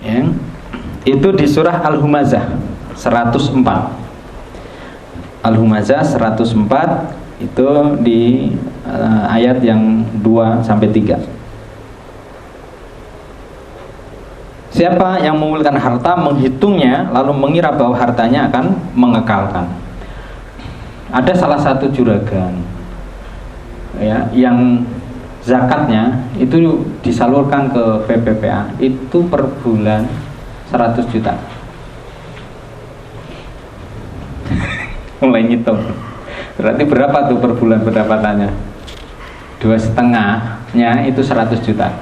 Ya. Itu di surah Al-Humazah 104. Al-Humazah 104 itu di ayat yang 2 sampai 3. Siapa yang mengumpulkan harta, menghitungnya, lalu mengira bahwa hartanya akan mengekalkan. Ada salah satu juragan ya, yang zakatnya itu disalurkan ke VPPA itu per bulan 100 juta. Mulai ngitung. Berarti berapa tuh per bulan pendapatannya? 2,5-nya itu 100 juta.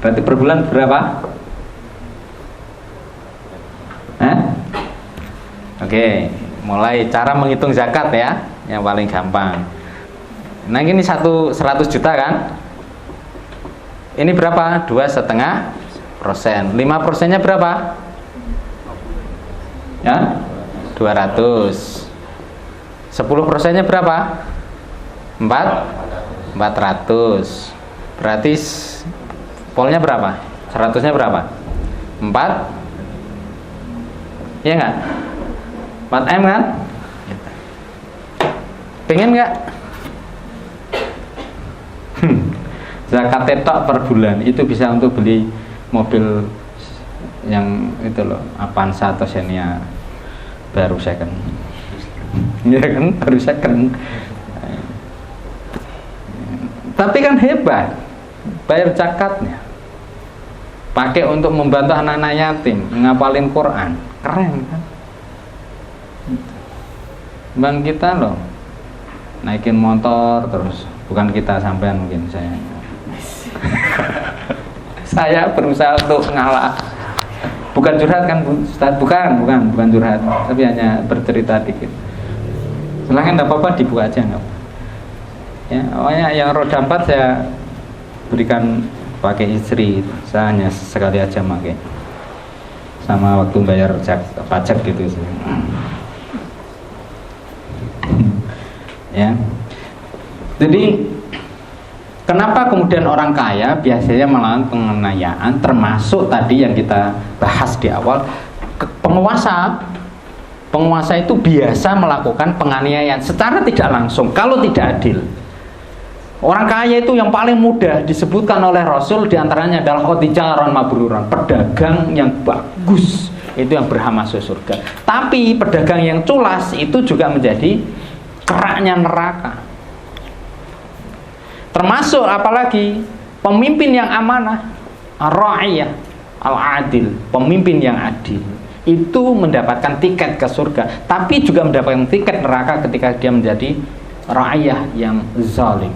Berarti per bulan berapa? Oke, mulai cara menghitung zakat ya, yang paling gampang. Nah ini 100 juta kan? Ini berapa? 2,5%. 5%-nya berapa? Ya, 200. 10%-nya berapa? 400. Berarti polnya berapa? 100-nya berapa? 4? Iya nggak? 4M kan? Pengen nggak? Zakat tetok per bulan itu bisa untuk beli mobil yang itu loh, Avanza atau Xenia baru second. Ya kan, baru second. Tapi kan hebat, bayar zakatnya pakai untuk membantu anak-anak yatim, ngapalin Quran, keren kan? Bang kita loh naikin motor terus, bukan kita, sampean mungkin saya. Saya berusaha untuk ngalah. Bukan curhat kan Ustaz? Bukan curhat, tapi hanya bercerita dikit. Silahkan, tidak apa-apa, dibuka aja nggak apa. Ya, pokoknya yang roda 4 saya berikan pakai istri, saya hanya sekali aja pakai. Sama waktu bayar pajak gitu sih. Ya. Jadi kenapa kemudian orang kaya biasanya melakukan penganiayaan, termasuk tadi yang kita bahas di awal, penguasa itu biasa melakukan penganiayaan secara tidak langsung kalau tidak adil. Orang kaya itu yang paling mudah disebutkan oleh Rasul diantaranya adalah otijaron mabruron, pedagang yang bagus itu yang berhak masuk surga. Tapi pedagang yang culas itu juga menjadi keraknya neraka. Termasuk apalagi pemimpin yang amanah, ar-ra'iyah, al-adil, pemimpin yang adil itu mendapatkan tiket ke surga, tapi juga mendapatkan tiket neraka ketika dia menjadi ra'iyah yang zalim.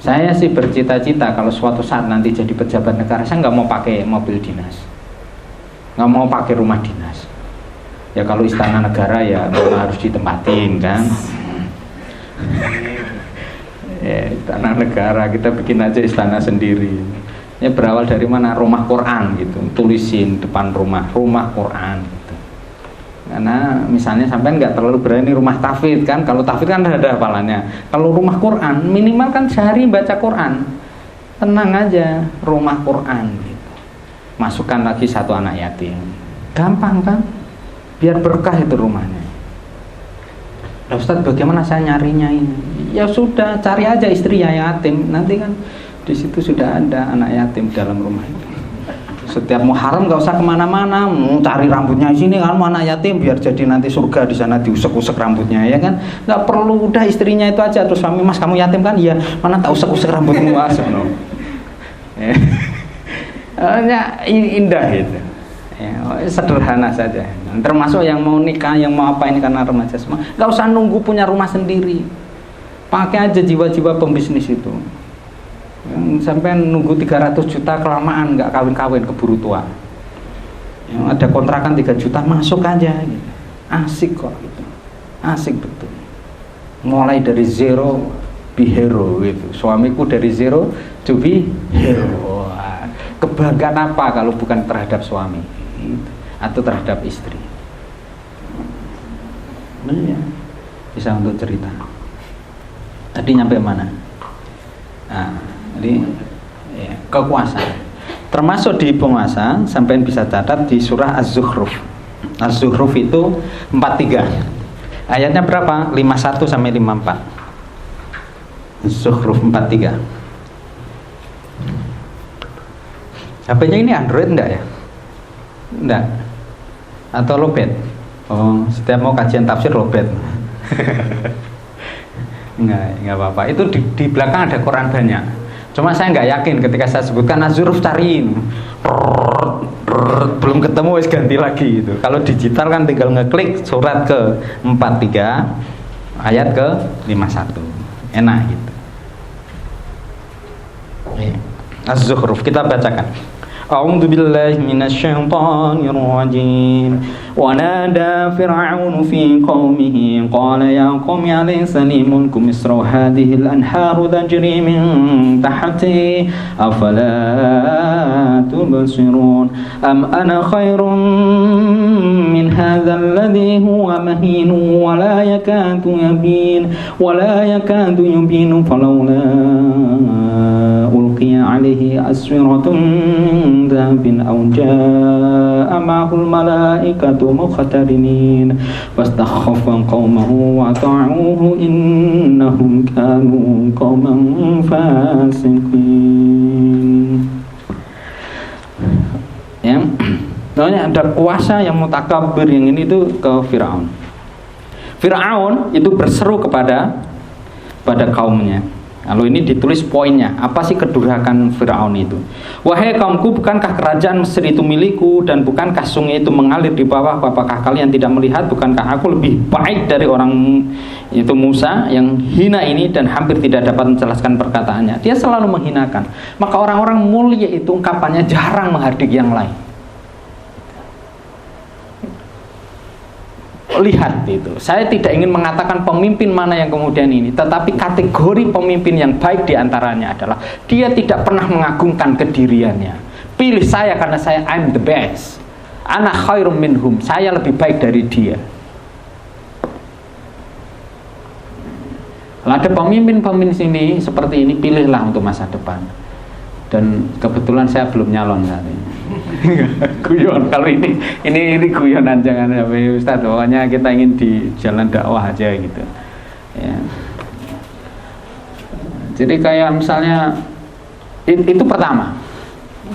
Saya sih bercita-cita kalau suatu saat nanti jadi pejabat negara, saya nggak mau pakai mobil dinas, nggak mau pakai rumah dinas. Ya kalau istana negara ya harus ditempatin kan. Ya, istana negara kita bikin aja istana sendiri. Ya berawal dari mana? Rumah Quran gitu, tulisin depan rumah Quran gitu. Karena misalnya sampai nggak terlalu berani rumah tahfidz kan, kalau tahfidz kan ada hafalannya. Kalau rumah Quran minimal kan sehari baca Quran, tenang aja, rumah Quran gitu. Masukkan lagi satu anak yatim, gampang kan? Biar berkah itu rumahnya. Nah, Ustadz, bagaimana saya nyarinya ini? Ya sudah, cari aja istri yang yatim, nanti kan di situ sudah ada anak yatim dalam rumah itu. Setiap Muharram nggak usah kemana-mana, cari rambutnya di sini kan, anak yatim biar jadi nanti surga di sana, diusek-usek rambutnya ya kan, nggak perlu, udah istrinya itu aja. Terus suami, mas kamu yatim kan? Iya. Mana tak usek-usek rambutmu mas? Ya, indah itu. Ya, sederhana saja. Termasuk yang mau nikah, yang mau apa ini karena remaja semua, nggak usah nunggu punya rumah sendiri, pakai aja jiwa-jiwa pembisnis itu. Sampai nunggu 300 juta kelamaan, nggak kawin-kawin, keburu tua. Yang ada kontrakan 3 juta masuk aja gitu. Asik kok gitu. Asik betul. Mulai dari zero be hero gitu. Suamiku dari zero to be hero. Wah, kebanggaan apa kalau bukan terhadap suami gitu, atau terhadap istri. Ya, bisa untuk cerita. Tadi nyampe mana? Nah, jadi ya, kekuasaan. Termasuk di penguasa, sampai bisa catat di surah Az-Zukhruf. Az-Zukhruf itu 43. Ayatnya berapa? 51 sampai 54. Az-Zukhruf 43. HP-nya ini Android enggak ya? Enggak. Atau lowbat? Oh, setiap mau kajian tafsir lowbat. Enggak apa-apa. Itu di belakang ada Quran banyak. Cuma saya nggak yakin ketika saya sebutkan Az-Zukhruf cariin. Belum ketemu wis ganti lagi itu. Kalau digital kan tinggal ngeklik surat ke 43 ayat ke 51. Enak gitu. Az-Zukhruf kita bacakan. أعوذ بالله من الشيطان الرجيم ونادى فرعون في قومه قال يا قوم أليس لي ملك مصر وهذه الأنهار تجري من تحتي أفلا تبصرون أم أنا خير من هذا الذي هو مهين ولا يكاد يبين فلولا ألقي عليه أسورة من ذهب أو جاء معه الملائكة مقترنين فاستخف قومه وأطاعوه إنهم كانوا قوما فاسقين. Ya, soalnya ada kuasa yang mutakabbir yang ini tuh ke Firaun. Firaun itu berseru kepada kaumnya. Lalu ini ditulis poinnya, apa sih kedurhakan Firaun itu? Wahai kaumku, bukankah kerajaan Mesir itu milikku dan bukankah sungai itu mengalir di bawah? Apakah kalian tidak melihat? Bukankah aku lebih baik dari orang itu Musa yang hina ini dan hampir tidak dapat menjelaskan perkataannya? Dia selalu menghinakan. Maka orang-orang mulia itu ungkapannya jarang menghardik yang lain. Lihat itu, saya tidak ingin mengatakan pemimpin mana yang kemudian ini, tetapi kategori pemimpin yang baik diantaranya adalah dia tidak pernah mengagungkan kediriannya. Pilih saya karena saya I'm the best, ana khairum minhum, saya lebih baik dari dia. Ada pemimpin-pemimpin sini seperti ini, pilihlah untuk masa depan. Dan kebetulan saya belum nyalon saat ini. Guyon, kalau ini guyonan, jangan sampai Ustaz, pokoknya kita ingin di jalan dakwah aja gitu ya. Jadi kayak misalnya itu pertama,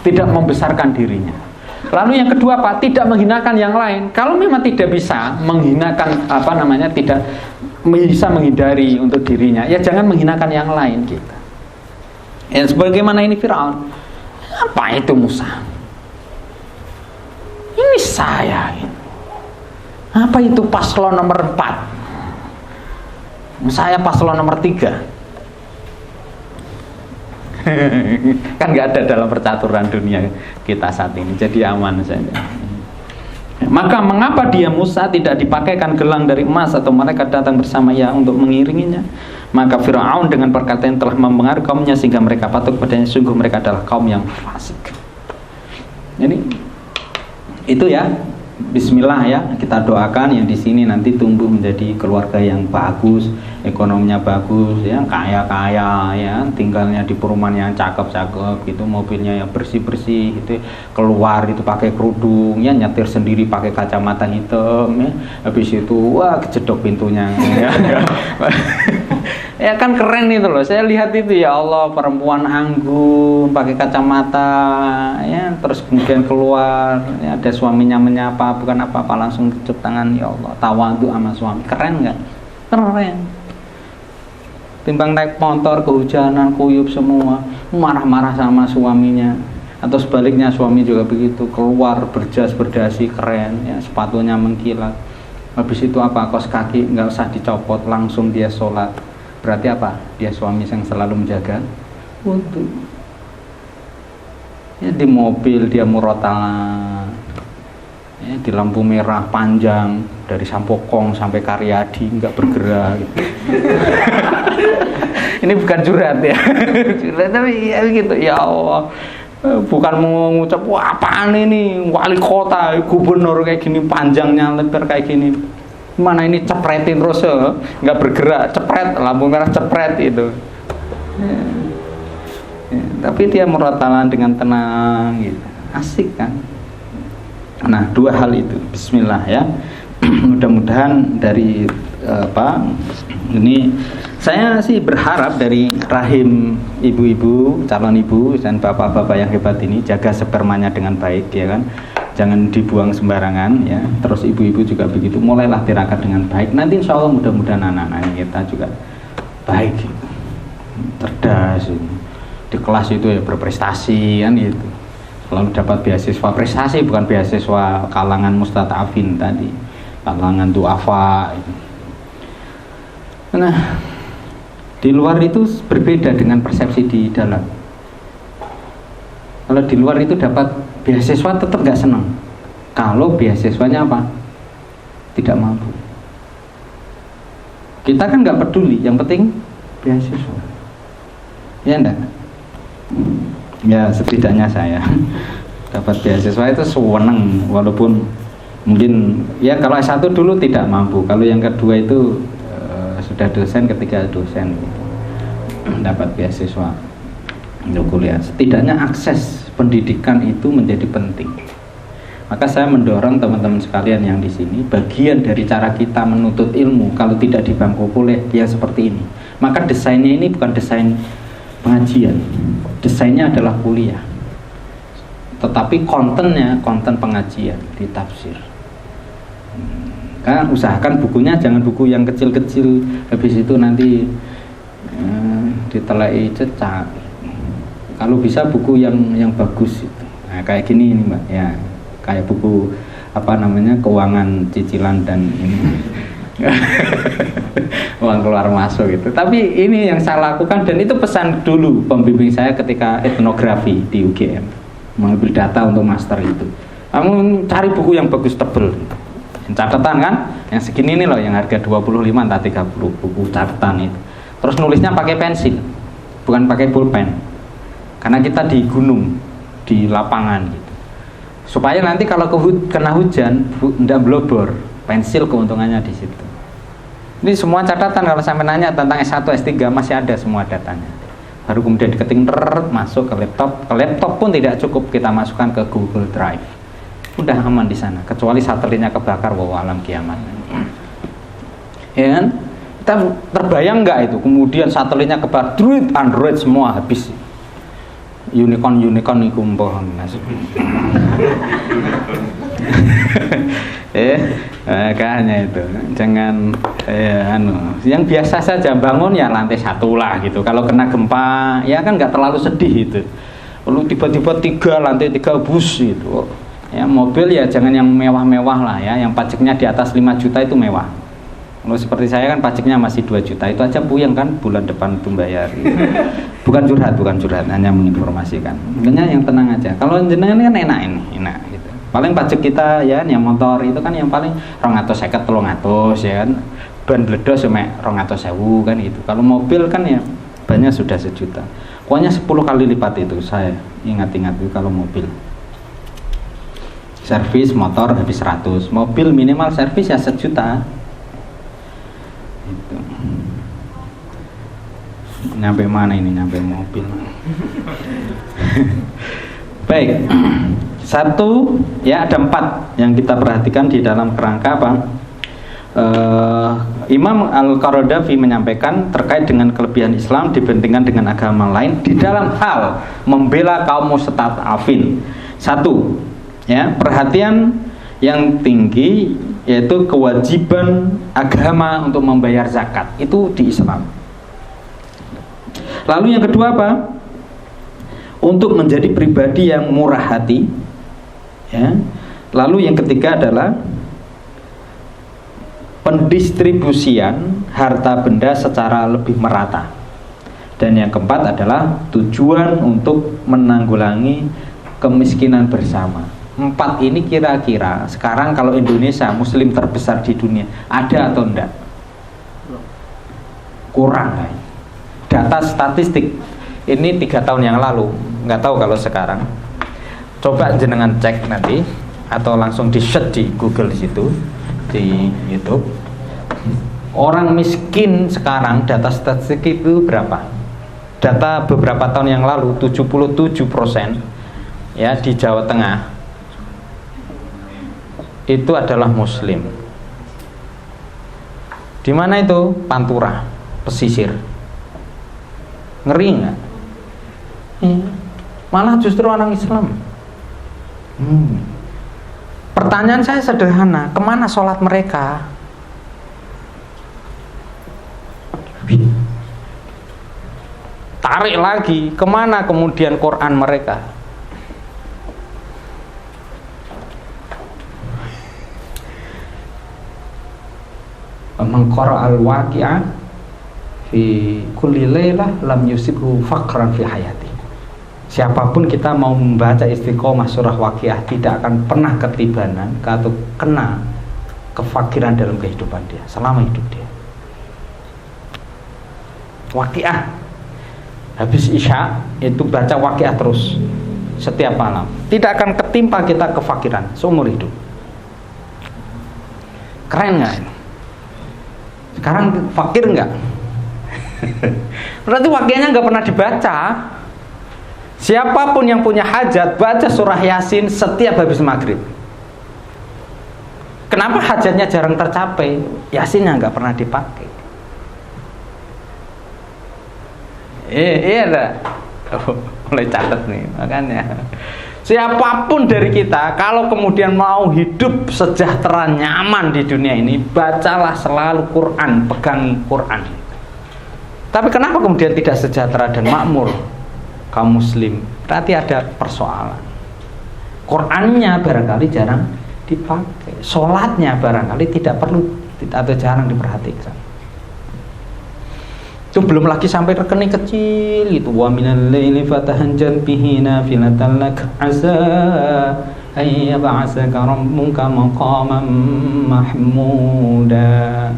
tidak membesarkan dirinya. Lalu yang kedua apa? Tidak menghinakan yang lain. Kalau memang tidak bisa menghinakan tidak bisa menghindari untuk dirinya, ya jangan menghinakan yang lain gitu. Ya sebagaimana ini Firaun. Apa itu Musa? Ini saya. Apa itu paslon nomor 4? Saya paslon nomor 3. Kan gak ada dalam percaturan dunia kita saat ini. Jadi aman saja. Maka mengapa dia Musa tidak dipakaikan gelang dari emas atau mereka datang bersama ia untuk mengiringinya? Maka Firaun dengan perkataan telah mempengaruhi kaumnya sehingga mereka patuh kepadanya. Sungguh mereka adalah kaum yang fasik. Jadi itu ya, bismillah ya, kita doakan yang di sini nanti tumbuh menjadi keluarga yang bagus, ekonominya bagus ya, kaya-kaya ya, tinggalnya di perumahan yang cakep-cakep gitu, mobilnya yang bersih-bersih itu, keluar itu pakai kerudung ya, nyetir sendiri pakai kacamata hitam ya, habis itu wah kejedok pintunya ya. Ya kan keren itu loh, saya lihat itu ya Allah, perempuan anggun pakai kacamata ya, terus kemudian keluar ya, ada suaminya menyapa bukan apa-apa, langsung kecup tangan, ya Allah tawadhu sama suami, keren nggak? Keren. Timbang naik motor kehujanan kuyup semua, marah-marah sama suaminya, atau sebaliknya suami juga begitu, keluar berjas berdasi keren ya, sepatunya mengkilat, habis itu apa, kaos kaki nggak usah dicopot, langsung dia sholat. Berarti apa? Dia suami yang selalu menjaga wudhu. Ya, di mobil dia murotalah ya, di lampu merah panjang dari Sampokong sampai Karyadi nggak bergerak gitu. Ini bukan curhat ya. Curhat tapi ya gitu, ya Allah, bukan mengucap wah apaan ini wali kota gubernur kayak gini, panjangnya lebar kayak gini. Mana ini cepretin terus nggak bergerak, cepret lampu merah cepret itu. Ya, tapi dia murotalan dengan tenang gitu. Asik kan. Nah, dua hal itu. Bismillah ya. Mudah-mudahan dari ini saya sih berharap dari rahim ibu-ibu, calon ibu dan bapak-bapak yang hebat ini jaga spermanya dengan baik ya kan. Jangan dibuang sembarangan ya. Terus ibu-ibu juga begitu. Mulailah tirakat dengan baik. Nanti insya Allah mudah-mudahan anak-anak kita juga baik gitu. Cerdas gitu. Di kelas itu ya berprestasi kan gitu. Lalu dapat beasiswa prestasi, bukan beasiswa kalangan mustata'afin tadi, kalangan du'afa gitu. Nah, di luar itu berbeda dengan persepsi di dalam. Kalau di luar itu dapat beasiswa tetap gak senang. Kalau beasiswanya apa? Tidak mampu. Kita kan gak peduli, yang penting beasiswa. Ya enggak? Ya setidaknya saya dapat beasiswa itu seneng, walaupun mungkin ya kalau S1 dulu tidak mampu, kalau yang kedua itu sudah dosen, ketiga dosen gitu. Dapat beasiswa untuk kuliah. Setidaknya akses pendidikan itu menjadi penting. Maka saya mendorong teman-teman sekalian yang di sini, bagian dari cara kita menuntut ilmu kalau tidak di bangku kuliah ya seperti ini. Maka desainnya ini bukan desain pengajian, desainnya adalah kuliah, tetapi kontennya konten pengajian di tafsir. Kan usahakan bukunya jangan buku yang kecil-kecil, habis itu nanti ditelai cecak. Kalau bisa buku yang bagus itu. Nah, kayak gini ini Mbak ya, kayak buku keuangan cicilan dan ini uang keluar masuk gitu. Tapi ini yang saya lakukan, dan itu pesan dulu pembimbing saya ketika etnografi di UGM, mengambil data untuk master itu. Kamu cari buku yang bagus, tebel gitu. Catatan kan, yang segini ini loh, yang harga 25 atau 30, buku catatan itu. Terus nulisnya pakai pensil, bukan pakai pulpen, karena kita di gunung, di lapangan gitu. Supaya nanti kalau kena hujan tidak blobor, pensil keuntungannya di situ. Ini semua catatan, kalau sampai nanya tentang S1, S3 masih ada semua datanya. Baru kemudian diketik masuk ke laptop pun tidak cukup, kita masukkan ke Google Drive. Udah aman di sana, kecuali satelitnya kebakar, wow alam kiamat. Ya kan? Kita terbayang nggak itu? Kemudian satelitnya kebakar, Android semua habis. Unicorn itu makanya itu jangan yang biasa saja bangun ya lantai 1 lah gitu. Kalau kena gempa ya kan nggak terlalu sedih itu. Lalu tiba-tiba 3 lantai 3 bus gitu. Ya mobil ya jangan yang mewah-mewah lah ya, yang pajaknya di atas 5 juta itu mewah. Kalau seperti saya kan pajaknya masih 2 juta, itu aja puyeng kan bulan depan itu bayar gitu. bukan curhat, hanya menginformasikan. Makanya yang tenang aja. Kalau jenengan kan enak gitu. Paling pajak kita ya yang motor itu kan yang paling 250 300 ya kan. Ban bledos cuma 200.000 kan gitu. Kalau mobil kan ya banyak sudah 1 juta. Pokoknya 10 kali lipat itu saya ingat-ingat itu kalau mobil. Servis motor habis 100, mobil minimal servis ya 1 juta. Itu. Nyampe mana ini? Nyampe mobil. Baik. 1 ya, ada 4 yang kita perhatikan di dalam kerangka apa? Imam Al-Qaradawi menyampaikan terkait dengan kelebihan Islam dibandingkan dengan agama lain di dalam hal membela kaum mustad'afin. 1 ya, perhatian yang tinggi yaitu kewajiban agama untuk membayar zakat itu di Islam. Lalu yang kedua apa? Untuk menjadi pribadi yang murah hati ya. Lalu yang ketiga adalah pendistribusian harta benda secara lebih merata. Dan yang keempat adalah tujuan untuk menanggulangi kemiskinan bersama. 4 ini kira-kira sekarang kalau Indonesia muslim terbesar di dunia ada atau enggak? Kurang. Data statistik ini 3 tahun yang lalu, nggak tahu kalau sekarang. Coba jenengan cek nanti atau langsung di search di Google di situ, di YouTube. Orang miskin sekarang data statistik itu berapa? data beberapa tahun yang lalu 77% ya di Jawa Tengah itu adalah muslim. Di mana itu? Pantura, pesisir. Ngeri nggak? Malah justru orang Islam. Pertanyaan saya sederhana, kemana sholat mereka? Tarik lagi, kemana kemudian Quran mereka? Mengqara al-waqi'ah fi kulli lailah lam yusibhu faqran fi hayati. Siapapun kita mau membaca istiqomah surah Waqiah tidak akan pernah ketibanan atau kena kefakiran dalam kehidupan dia selama hidup dia. Waqiah, habis Isya itu baca Waqiah terus setiap malam, tidak akan ketimpa kita kefakiran seumur hidup. Keren nggak? Sekarang fakir nggak? Berarti Waqiahnya nggak pernah dibaca. Siapapun yang punya hajat baca surah Yasin setiap habis maghrib. Kenapa hajatnya jarang tercapai? Yasinnya nggak pernah dipakai. Iya dah. Mulai catat nih, makanya. Siapapun dari kita, kalau kemudian mau hidup sejahtera nyaman di dunia ini, bacalah selalu Quran, pegangi Quran. Tapi kenapa kemudian tidak sejahtera dan makmur kaum muslim? Berarti ada persoalan. Qurannya barangkali jarang dipakai, sholatnya barangkali tidak perlu atau jarang diperhatikan. Itu belum lagi sampai rekening kecil itu. Wa minal laili fatahajjat bihi nafilatan lak asa ay yab'asaka rabbuka maqaman mahmuda.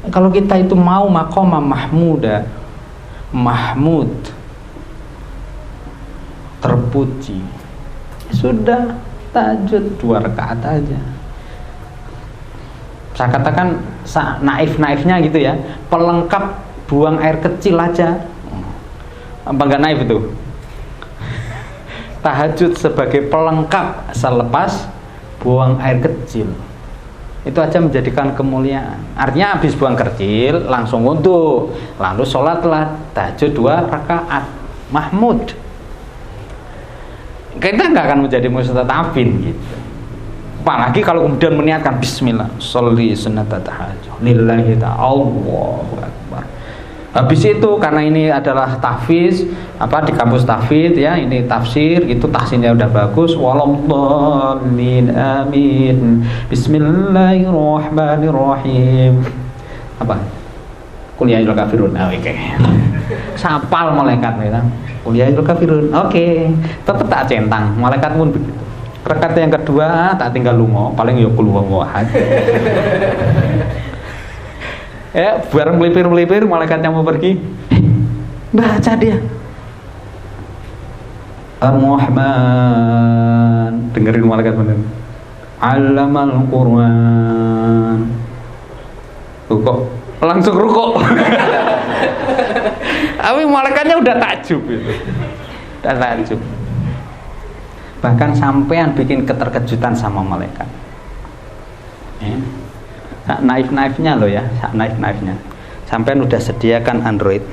Kalau kita itu mau maqaman mahmuda, mahmud, terpuji, sudah tahajud 2 rakaat aja. Saya katakan naif-naifnya gitu ya, pelengkap buang air kecil aja. Apa enggak naif itu? Tahajud sebagai pelengkap selepas buang air kecil, itu aja menjadikan kemuliaan. Artinya habis buang kecil langsung wudu, lalu sholatlah tahajud 2 rakaat mahmud. Kita nggak akan menjadi mustatafin gitu. Apalagi kalau kemudian meniatkan bismillah, sholli sunnata tahajud lillahi ta'ala, Allahu akbar. Habis itu karena ini adalah tahfiz di kampus tahfiz ya, ini tafsir gitu, tahsinnya udah bagus, waladhdallin amin, bismillahirrahmanirrahim. Qul ya ayyuhal kafirun. Oke. Sapal malaikat ya. Qul ya ayyuhal kafirun. Oke. Tetap tak centang, malaikat pun begitu. Rakaat yang kedua tak tinggal lungo, paling ya qul huwallahu ahad. Ya, bareng melipir-melipir malaikatnya mau pergi. Baca dia. Ar-Rahman, dengerin malaikat bener. Allamal Quran. Rukuk, langsung rukuk. Tapi malaikatnya udah takjub itu. Udah takjub. Bahkan sampean bikin keterkejutan sama malaikat. Ya. Naif-naifnya loh ya, naif-naifnya. Sampean udah sediakan Android.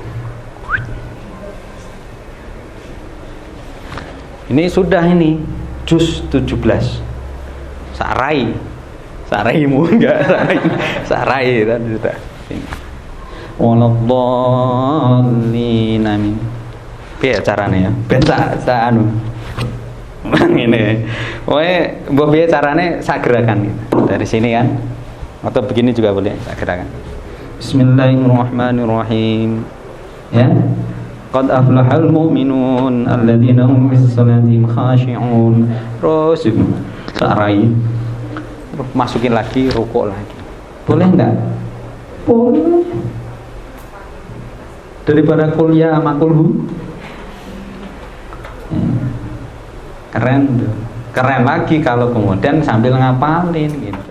Ini sudah ini juz 17. Saraimu enggak sarai kan sudah. Waladhdallin amin. Piye carane ya? Ben sak anu. Ngene. Woe mbok piye carane sak gerakan gitu. Dari sini kan. Atau begini juga boleh sak gerakan. Bismillahirrahmanirrahim. Ya. Qad aflahal mu'minun alladzina hum bis-salatihim khashi'un. Terus sarai. Terus masukin lagi, rukuk lagi. Boleh enggak? Boleh. Daripada kuliah sama kulhu. Keren tuh. Keren lagi kalau kemudian sambil ngapalin gitu.